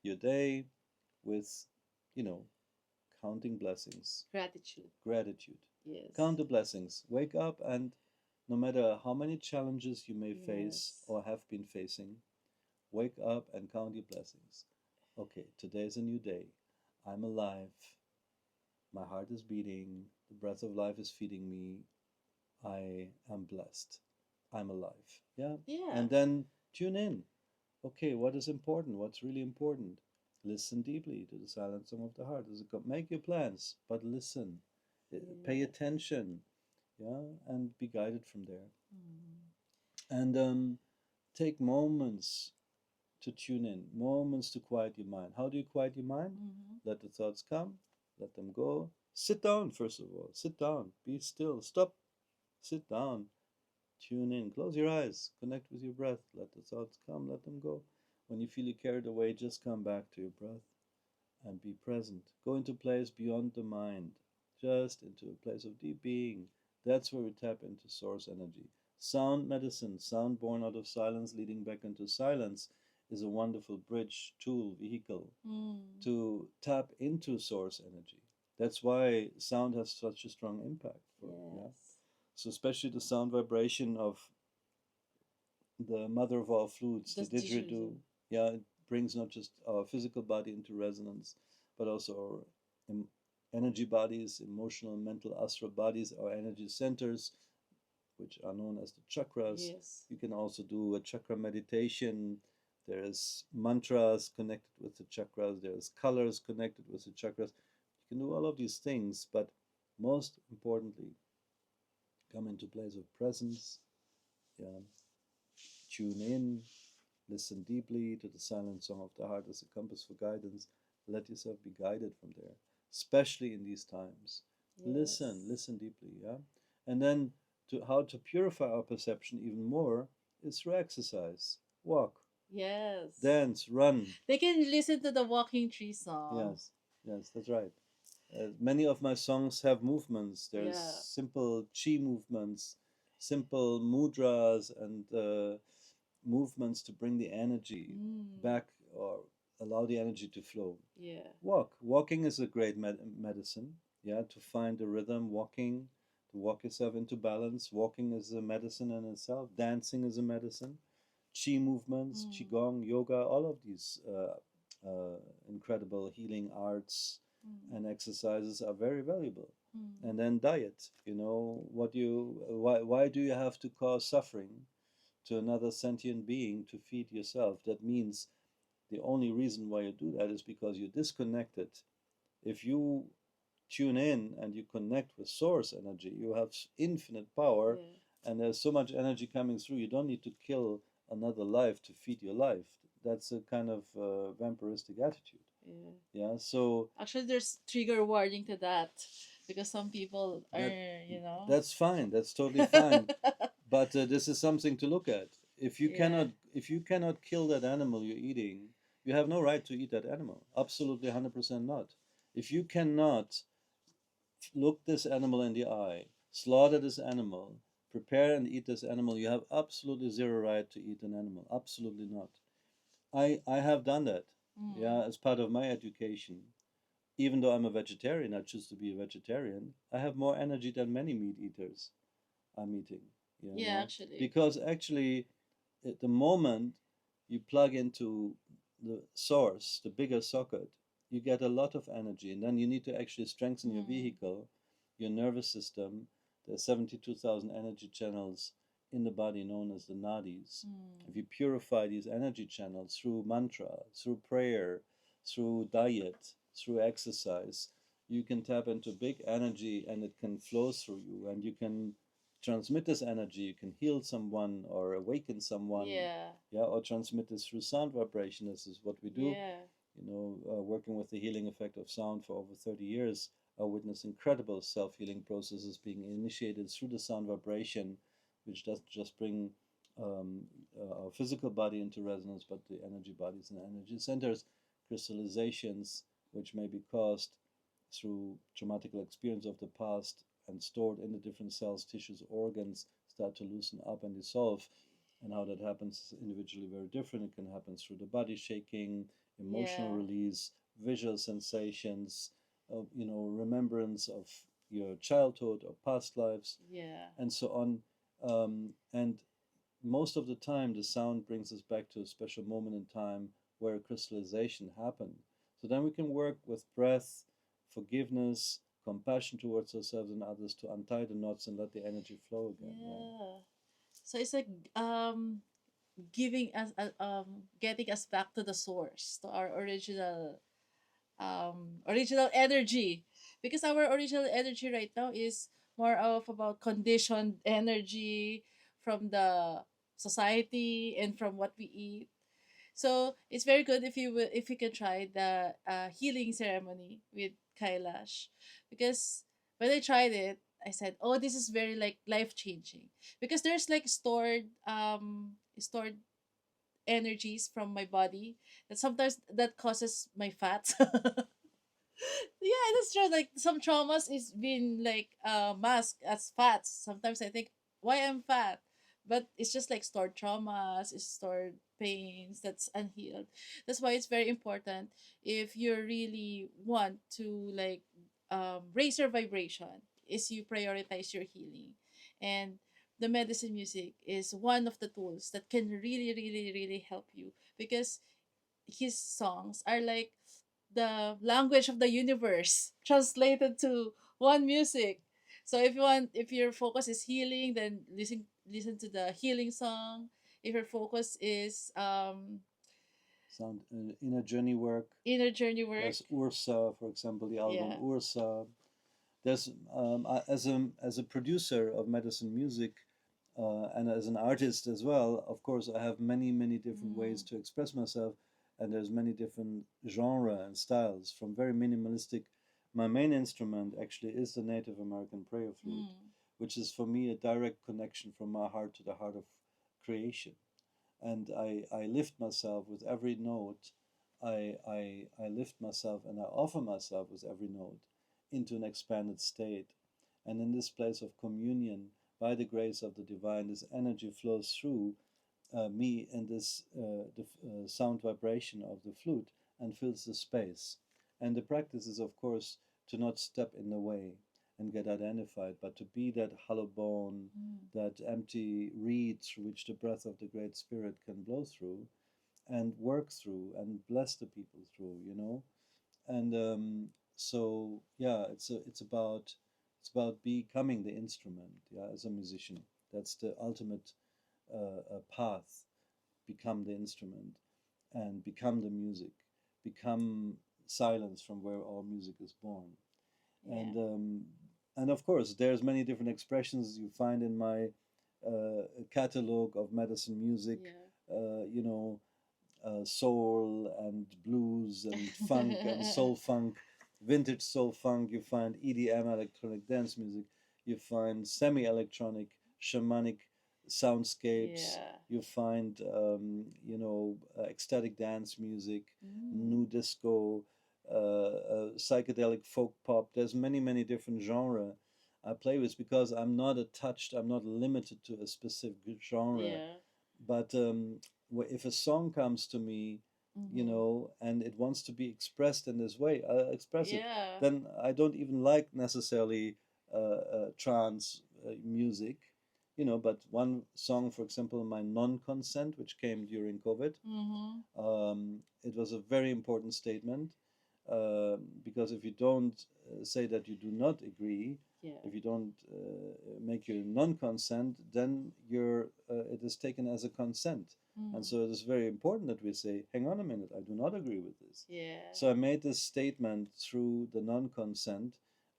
your day with, you know, counting blessings, Gratitude. gratitude. Yes. Count the blessings. Wake up, and no matter how many challenges you may face Yes. or have been facing, wake up and count your blessings. Okay, today is a new day. I'm alive. My heart is beating. The breath of life is feeding me. I am blessed. I'm alive. Yeah? Yeah. And then tune in. Okay, what is important? What's really important? Listen deeply to the silent song of the heart. Make your plans, but listen. Pay attention. Yeah? And be guided from there. And take moments to tune in, moments to quiet your mind. How do you quiet your mind? Let the thoughts come, let them go. Sit down, first of all. Sit down. Be still. Stop. Sit down. Tune in. Close your eyes. Connect with your breath. Let the thoughts come, let them go. When you feel you carried away, just come back to your breath and be present. Go into a place beyond the mind, just into a place of deep being. That's where we tap into source energy. Sound medicine, sound born out of silence, leading back into silence, is a wonderful bridge, tool, vehicle to tap into source energy. That's why sound has such a strong impact. Yeah? So especially the sound vibration of the mother of all flutes, the didgeridoo, yeah, it brings not just our physical body into resonance, but also our energy bodies, emotional, mental, astral bodies, our energy centers, which are known as the chakras. Yes. You can also do a chakra meditation. There's mantras connected with the chakras. There's colors connected with the chakras. You can do all of these things, but most importantly, come into place of presence. Yeah, tune in, listen deeply to the silent song of the heart as a compass for guidance. Let yourself be guided from there, especially in these times. Yes. Listen deeply, yeah? And then how to purify our perception even more is through exercise. Walk, Yes. dance, run. They can listen to the Walking Tree song. Yes, that's right. Many of my songs have movements. There's Yeah. simple chi movements, simple mudras, and movements to bring the energy back or allow the energy to flow. Yeah. Walking is a great medicine. Yeah, to find the rhythm. Walking, to walk yourself into balance. Walking is a medicine in itself. Dancing is a medicine. Chi movements, qigong, yoga, all of these incredible healing arts and exercises are very valuable. And then diet. Why do you have to cause suffering to another sentient being to feed yourself? That means the only reason why you do that is because you're disconnected. If you tune in and you connect with source energy, you have infinite power, Yeah. and there's so much energy coming through. You don't need to kill another life to feed your life. That's a kind of vampiristic attitude. Yeah. Yeah. So Actually, there's trigger warning to that because some people are, that you know. that's fine. That's totally fine. But this is something to look at. Yeah. If you cannot kill that animal you're eating, you have no right to eat that animal. Absolutely, 100% not. If you cannot look this animal in the eye, slaughter this animal, prepare and eat this animal, you have absolutely zero right to eat an animal. Absolutely not. I have done that. Yeah, Mm. as part of my education. Even though I'm a vegetarian, I choose to be a vegetarian. I have more energy than many meat eaters I'm eating. You Yeah, know, actually. because actually, at the moment you plug into the source, the bigger socket, you get a lot of energy, and then you need to actually strengthen your Mm. vehicle, your nervous system. There's 72,000 energy channels in the body known as the nadis. If Mm. you purify these energy channels through mantra, through prayer, through diet, through exercise, you can tap into big energy and it can flow through you, and you can transmit this energy. You can heal someone or awaken someone, Yeah. yeah, or transmit this through sound vibration. This is what we do. Yeah. Working with the healing effect of sound for over 30 years, I witnessed incredible self-healing processes being initiated through the sound vibration, which doesn't just bring um, our physical body into resonance, but the energy bodies and energy centers, crystallizations, which may be caused through traumatic experience of the past and stored in the different cells, tissues, organs, start to loosen up and dissolve. And how that happens is individually very different. It can happen through the body shaking, emotional Yeah. release, visual sensations, remembrance of your childhood or past lives, Yeah. and so on. And most of the time, the sound brings us back to a special moment in time where a crystallization happened. So then we can work with breath, forgiveness, compassion towards ourselves and others to untie the knots and let the energy flow again. Yeah. Yeah. So it's like giving us getting us back to the source, to our original energy, because our original energy right now is more of about conditioned energy from the society and from what we eat. So it's very good if you can try the healing ceremony with Kailash, because when I tried it, I said, "Oh, this is very like life changing," because there's like stored energies from my body that sometimes that causes my fat. Yeah, that's true. Like some traumas is being like masked as fats. Sometimes I think why I'm fat, but it's just like stored traumas, it's stored pains that's unhealed. That's why it's very important if you really want to like raise your vibration, is you prioritize your healing, and the medicine music is one of the tools that can really really really help you, because his songs are like the language of the universe translated to one music. So if your focus is healing, then listen to the healing song. If your focus is Sound inner journey work. inner journey work, There's Ursa, for example, the album yeah. Ursa. There's as a producer of medicine music and as an artist as well. Of course, I have many different ways Mm, to express myself, and there's many different genre and styles. From very minimalistic, my main instrument actually is the Native American prayer flute, mm, which is for me a direct connection from my heart to the heart of creation. And I lift myself with every note. I lift myself and I offer myself with every note into an expanded state. And in this place of communion, by the grace of the divine, this energy flows through me and this sound vibration of the flute and fills the space. And the practice is, of course, to not step in the way and get identified, but to be that hollow bone, mm. that empty reed through which the breath of the Great Spirit can blow through and work through and bless the people through. And so yeah, it's about becoming the instrument, yeah, as a musician. That's the ultimate path. Become the instrument and become the music, become silence from where all music is born. Yeah. and and of course there's many different expressions you find in my catalog of medicine music. You know, soul and blues and funk and Yeah. soul funk, vintage soul funk. You find EDM, electronic dance music. You find semi-electronic, shamanic soundscapes. Yeah. You find, you know, ecstatic dance music, Mm. new disco, psychedelic folk pop. There's many different genre I play with because I'm not attached. I'm not limited to a specific genre, Yeah. but if a song comes to me, you Mm-hmm. know, and it wants to be expressed in this way, I'll express it. Yeah. Then I don't even like necessarily trance music, you know. But one song, for example, my non-consent, which came during COVID, Mm-hmm. it was a very important statement, because if you don't say that you do not agree, Yeah. if you don't make your non-consent, then it is taken as a consent. And Mm. so it is very important that we say, hang on a minute, I do not agree with this. Yeah. So I made this statement through the non-consent,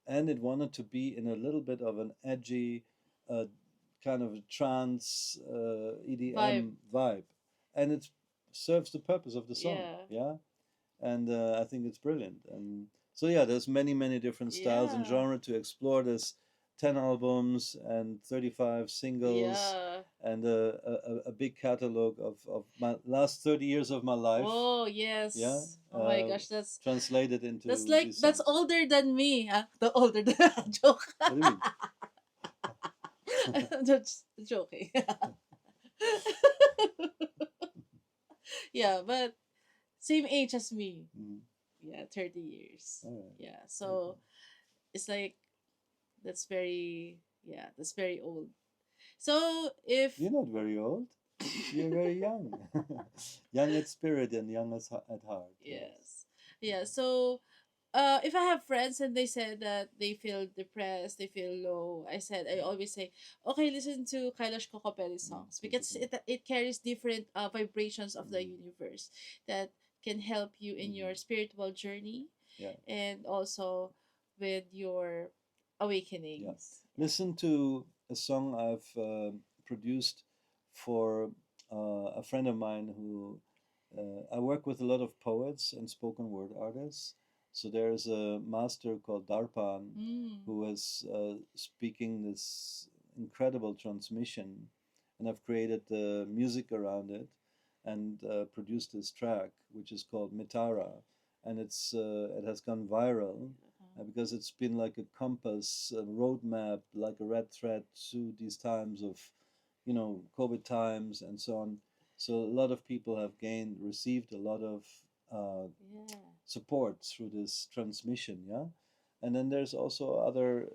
and it wanted to be in a little bit of an edgy, uh, kind of trance Vibe. EDM vibe, and it serves the purpose of the song. Yeah. Yeah, and I think it's brilliant. And so yeah, there's many different styles and Yeah. genre to explore. There's 10 albums and 35 singles, Yeah. and a big catalog of my last 30 years of my life. Oh Yeah, yes. Oh my gosh, translated that's into like these that's songs. older than me. Huh? The older than joke. What do you mean? Just joking. Yeah, but same age as me. Mhm. Yeah, 30 years. All right. Yeah. Okay. So it's like that's very that's very old. So if You're not very old. You're very young. Young at spirit and young at heart. Yes. yes. Yeah, so if I have friends and they said that they feel depressed, they feel low, I always say, okay, listen to Kailash Kokopelli's songs because Beautiful. it carries different vibrations of the Mm. universe that can help you in Mhm. your spiritual journey Yeah. and also with your Yeah. awakenings. Listen to a song I've produced for a friend of mine who I work with a lot of poets and spoken word artists. So there's a master called Darpan Mm. who is speaking this incredible transmission, and I've created the music around it and produced this track, which is called Mitara, and it has gone viral Uh-huh. because it's been like a compass, a roadmap, like a red thread through these times of, you know, COVID times and so on. So a lot of people have received a lot of uh, Yeah. support through this transmission, yeah. And then there's also other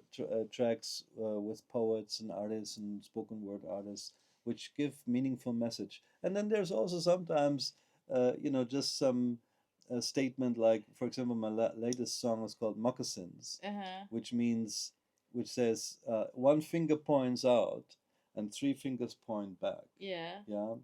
tracks with poets and artists and spoken word artists, which give meaningful message. And then there's also sometimes, you know, just some statement like, for example, my latest song is called Moccasins, Uh-huh. which means, which says, one finger points out and three fingers point back. Yeah. Yeah,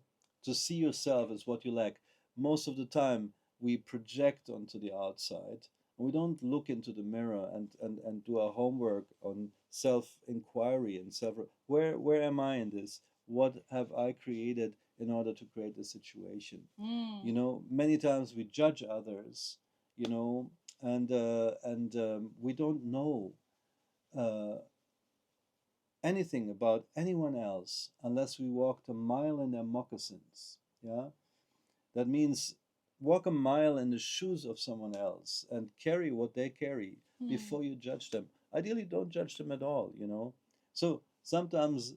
to see yourself as what you lack. Most of the time, we project onto the outside. And we don't look into the mirror and do our homework on self inquiry and self. Where am I in this? What have I created in order to create the situation? You Mm. know, many times we judge others, you know, and we don't know uh, anything about anyone else unless we walked a mile in their moccasins. Yeah, that means walk a mile in the shoes of someone else and carry what they carry Mm. before you judge them. Ideally, don't judge them at all, you know. So sometimes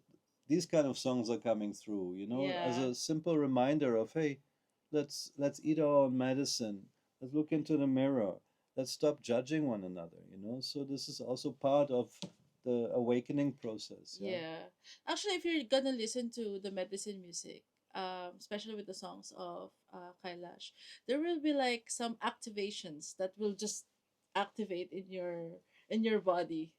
these kind of songs are coming through, you know, as Yeah. a simple reminder of, hey, let's eat our own medicine. Let's look into the mirror. Let's stop judging one another, you know. So this is also part of the awakening process. Yeah. Yeah. Actually, if you're gonna listen to the medicine music, especially with the songs of Kailash, there will be like some activations that will just activate in your body.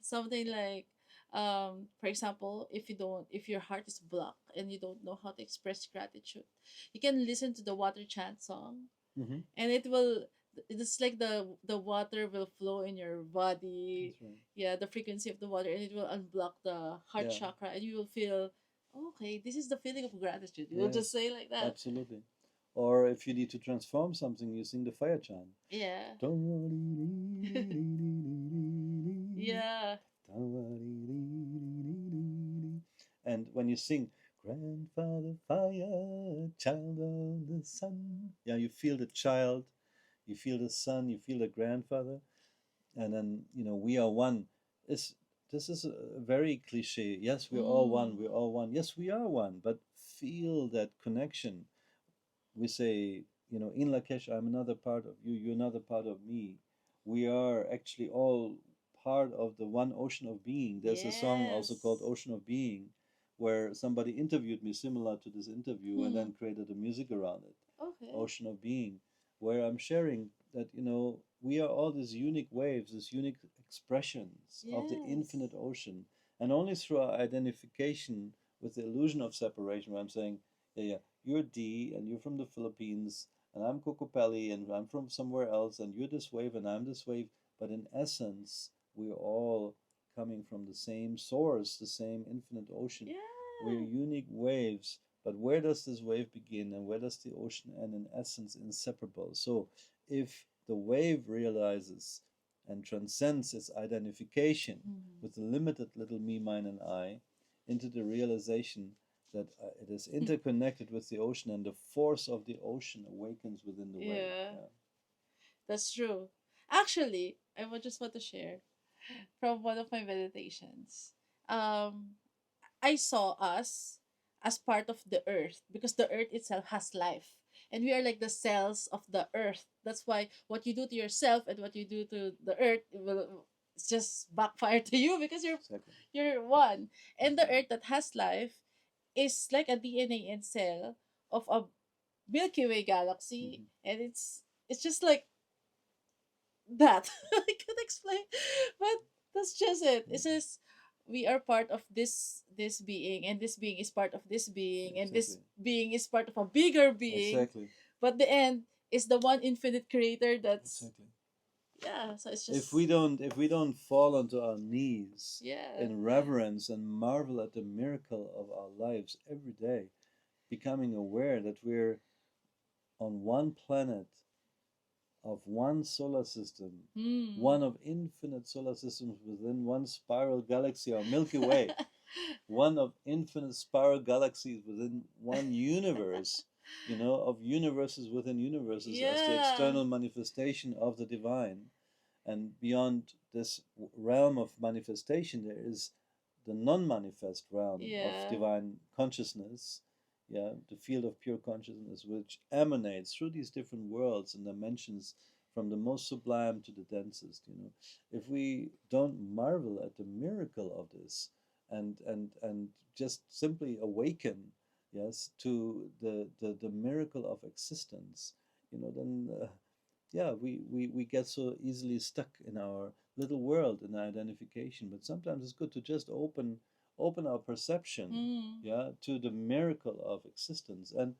Something like, for example, if your heart is blocked and you don't know how to express gratitude, you can listen to the water chant song, Mm-hmm. and it will it's like the water will flow in your body. That's right. Yeah, the frequency of the water, and it will unblock the heart Yeah. chakra, and you will feel, okay, this is the feeling of gratitude. You will just Yes. say like that. Absolutely. Or if you need to transform something, you sing the fire chant. Yeah. Yeah. And when you sing, Grandfather Fire, Child of the Sun, yeah, you feel the child, you feel the son, you feel the grandfather, and then we are one. This is a very cliche. Yes, we're all one. We're Mm. all one. Yes, we are one. But feel that connection. We say, in Lakesh, I'm another part of you. You're another part of me. We are actually all part of the one ocean of being. There's a song also called Yes. Ocean of Being, where somebody interviewed me similar to this interview and Hmm. then created the music around it. Okay. Ocean of Being, where I'm sharing that we are all these unique waves, these unique expressions of the Yes. infinite ocean, and only through our identification with the illusion of separation, where I'm saying, yeah, yeah, you're D and you're from the Philippines, and I'm Kokopelli and I'm from somewhere else, and you're this wave and I'm this wave, but in essence, we're all coming from the same source, the same infinite ocean. We're Yeah. unique waves, but where does this wave begin and where does the ocean end? In essence, inseparable. So if the wave realizes and transcends its identification Mhm. with the limited little me, mine, and I into the realization that it is interconnected with the ocean and the force of the ocean awakens within the wave. Yeah, Yeah. that's true. Actually, I would just want to share from one of my meditations. Um, I saw us as part of the earth because the earth itself has life. And we are like the cells of the earth. That's why what you do to yourself and what you do to the earth will it's just backfire to you because Exactly. you're one. And the Mhm. earth that has life is like a DNA and cell of a Milky Way galaxy, Mhm. and it's just like that. I can't explain, but that's just it. Yeah. It's just we are part of this being, and this being is part of this being, and this Exactly. being is part of a bigger being. Exactly. But the end is the one infinite creator. That's Exactly. yeah. So it's If just we don't fall onto our knees yeah, in reverence and marvel at the miracle of our lives every day, becoming aware that we're on one planet of one solar system, hmm. one of infinite solar systems within one spiral galaxy, our Milky Way, one of infinite spiral galaxies within one universe, of universes within universes as the Yeah, external manifestation of the divine. And beyond this realm of manifestation, there is the non manifest realm of yeah, divine consciousness, yeah, the field of pure consciousness, which emanates through these different worlds and dimensions from the most sublime to the densest. If we don't marvel at the miracle of this and just simply awaken, yes, to the miracle of existence, then yeah, we get so easily stuck in our little world in identification. But sometimes it's good to just open our perception, hmm. yeah, to the miracle of existence, and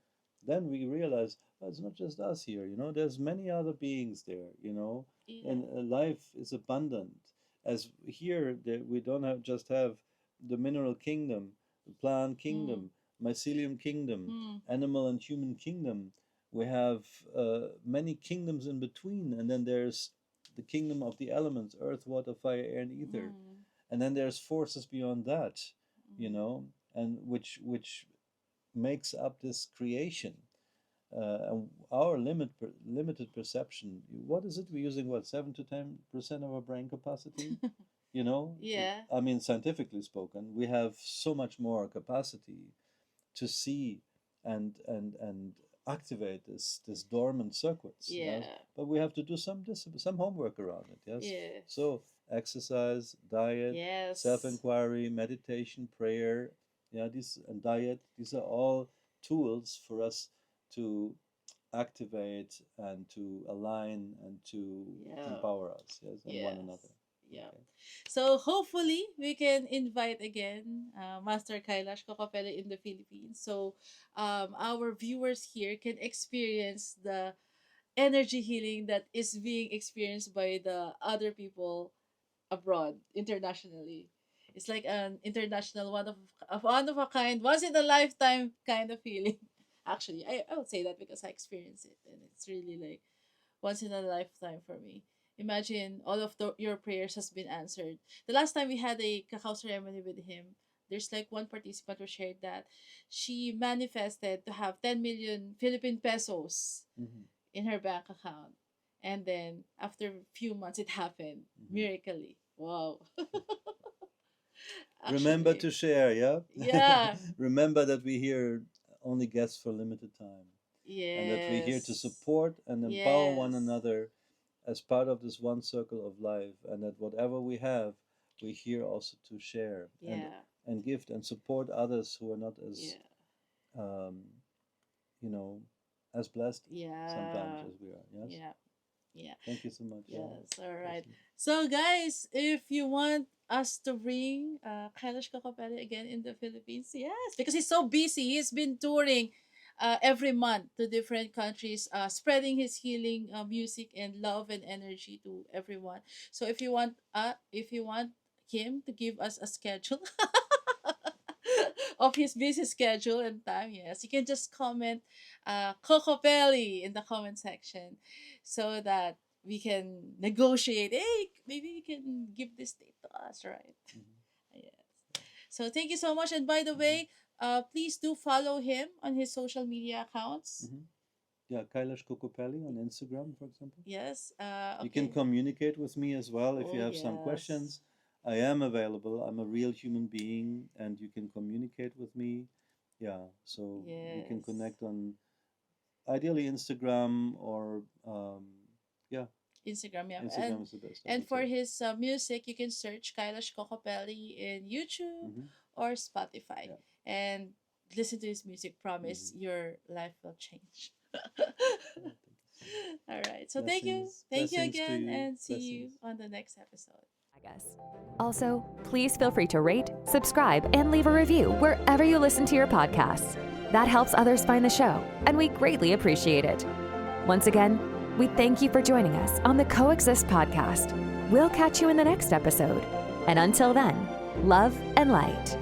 then we realize, oh, it's not just us here. There's many other beings there. Yeah, And life is abundant. As here, we don't just have the mineral kingdom, the plant hmm. kingdom, mycelium kingdom, Hmm. animal and human kingdom. We have many kingdoms in between, and then there's the kingdom of the elements: earth, water, fire, air, and ether. Hmm. And then there's forces beyond that, you Hmm. know, and which makes up this creation. And our limited perception. What is it? We're using what, 7 to 10% of our brain capacity. You know, Yeah, I mean, scientifically spoken, we have so much more capacity to see and activate this dormant circuits. Yes, yeah, but we have to do some homework around it. Yes, yes, so exercise, diet, yes, self-inquiry, meditation, prayer. Yeah, these and diet. These are all tools for us to activate and to align and to yeah, empower us. Yes, and one yes, another. yeah. Okay. So hopefully we can invite again Master Kailash Kokopele in the Philippines. So our viewers here can experience energy healing that is being experienced by the other people abroad internationally. It's like an international one of a kind, once in a lifetime kind of feeling. Actually, I would say that because I experienced it, and it's really like once in a lifetime for me. Imagine all of your prayers has been answered. The last time we had a cacao ceremony with him, there's like one participant who shared that she manifested to have 10 million Philippine pesos Mhm. in her bank account. And then after a few months, it happened Mhm. miraculously. Wow. Remember Actually, to share, yeah? yeah. Remember that we here only guests for limited time, and that we're here to Yes. support and empower one Yes. another as part of this one circle of life, and that whatever we have, we're here also to share Yeah. and gift and support others who are not as Yeah. um, you know as blessed sometimes Yeah. as we are. Yes. Yeah. Yeah. Thank you so much. Yeah. Yes. All right. Awesome. So, guys, if you want us to bring Kailash Kakopeli again in the Philippines, yes, because he's so busy. He's been touring every month to different countries, spreading his healing music and love and energy to everyone. So, if you want him to give us a schedule of his busy schedule and time, yes, you can just comment Kokopelli in the comment section so that we can negotiate. Hey, maybe you can give this date to us, right? Mhm. Yes. So thank you so much. And by the Mhm. way, please do follow him on his social media accounts. Mhm. Yeah, Kailash Kokopelli on Instagram, for example. Yes. You can Okay. communicate with me as well if you Oh have some yes. questions. I am available. I'm a real human being, and you can communicate with me. Yeah, so we can Yes. connect on ideally Instagram or yeah, Instagram, yeah. Instagram is the best, I And would for say. his music, you can search Kailash Kokopelli in YouTube Hmm. or Spotify Yeah. and listen to his music. Promise Hmm. your life will change. Yeah, thank you so much. All right. So Blessings, thank you blessings to again, you, and see you blessings. on the next episode. I guess. Also, please feel free to rate, subscribe, and leave a review wherever you listen to your podcasts. That helps others find the show, and we greatly appreciate it. Once again, we thank you for joining us on the Coexist podcast. We'll catch you in the next episode. And until then, love and light.